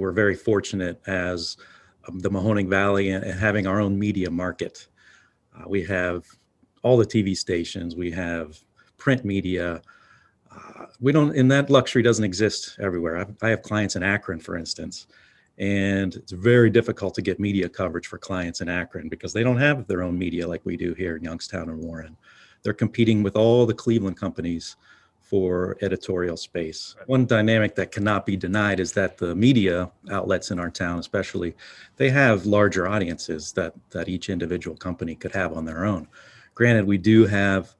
we're very fortunate as the Mahoning Valley and having our own media market. We have all the TV stations, we have print media. And that luxury doesn't exist everywhere. I have clients in Akron, for instance, and it's very difficult to get media coverage for clients in Akron because they don't have their own media like we do here in Youngstown and Warren. They're competing with all the Cleveland companies for editorial space. One dynamic that cannot be denied is that the media outlets in our town, especially, they have larger audiences that each individual company could have on their own. Granted, we do have,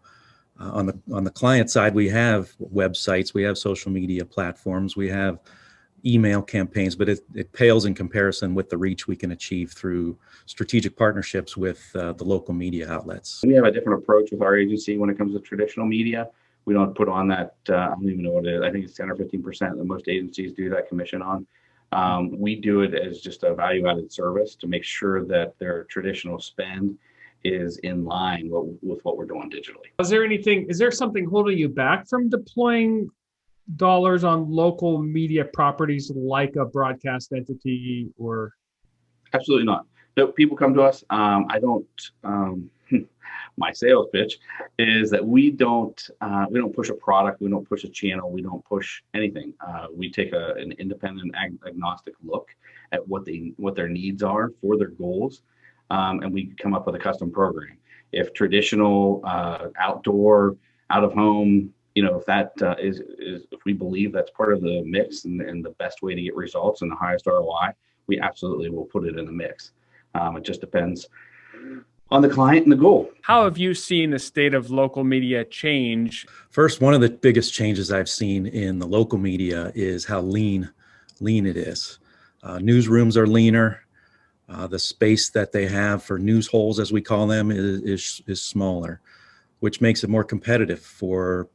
on the client side, we have websites, we have social media platforms, we have email campaigns, but it pales in comparison with the reach we can achieve through strategic partnerships with the local media outlets. We have a different approach with our agency when it comes to traditional media. We don't put on that, I don't even know what it is. I think it's 10 or 15% that most agencies do that commission on. We do it as just a value-added service to make sure that their traditional spend is in line with what we're doing digitally. Is there something holding you back from deploying dollars on local media properties like a broadcast entity or? Absolutely not. No, people come to us. I don't, my sales pitch is that we don't push a product, we don't push a channel, we don't push anything. We take an independent agnostic look at what their needs are for their goals, and we come up with a custom program. If traditional, outdoor, out of home, if that if we believe that's part of the mix and the best way to get results and the highest ROI, we absolutely will put it in the mix. It just depends on the client and the goal. How have you seen the state of local media change? First, one of the biggest changes I've seen in the local media is how lean it is. Newsrooms are leaner. The space that they have for news holes, as we call them, is smaller, which makes it more competitive for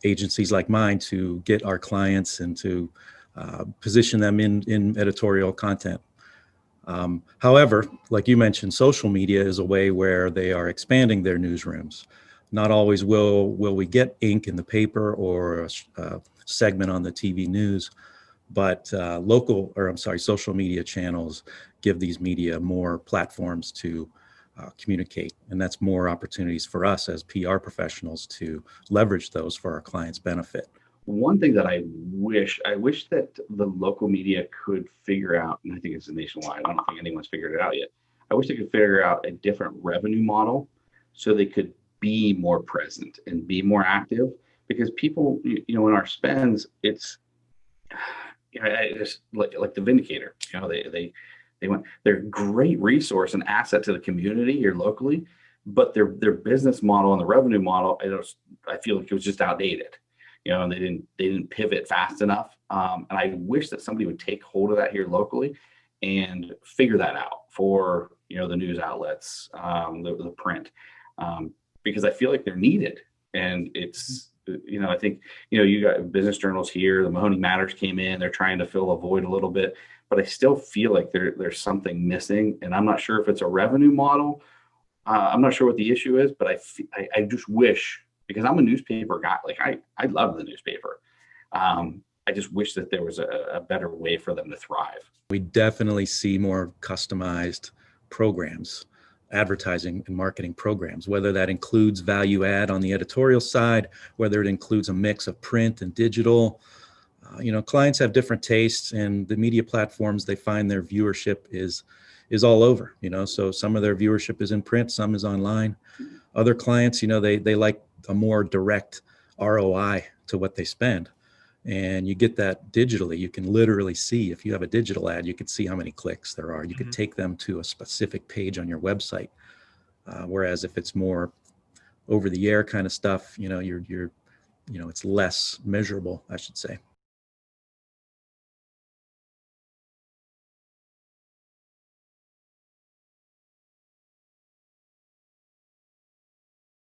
agencies like mine to get our clients and to position them in editorial content. However, like you mentioned, social media is a way where they are expanding their newsrooms. Not always will we get ink in the paper or a segment on the TV news, but social media channels give these media more platforms to communicate. And that's more opportunities for us as PR professionals to leverage those for our clients' benefit. One thing that I wish that the local media could figure out, and I think it's nationwide, I don't think anyone's figured it out yet. I wish they could figure out a different revenue model so they could be more present and be more active, because people, in our spends, it's just like the Vindicator, they're a great resource and asset to the community here locally, but their business model and the revenue model, I feel like it was just outdated. And they didn't pivot fast enough. And I wish that somebody would take hold of that here locally and figure that out for, the news outlets, the print, because I feel like they're needed. And it's, I think, you got business journals here, the Mahoning Matters came in, they're trying to fill a void a little bit, but I still feel like there's something missing. And I'm not sure if it's a revenue model. I'm not sure what the issue is, but I just wish, because I'm a newspaper guy, I love the newspaper. I just wish that there was a better way for them to thrive. We definitely see more customized programs, advertising and marketing programs, whether that includes value add on the editorial side, whether it includes a mix of print and digital. Clients have different tastes, and the media platforms, they find their viewership is all over, so some of their viewership is in print, some is online. Other clients, they like a more direct ROI to what they spend. And you get that digitally. You can literally see, if you have a digital ad, you can see how many clicks there are. You could take them to a specific page on your website. Whereas if it's more over the air kind of stuff, it's less measurable, I should say.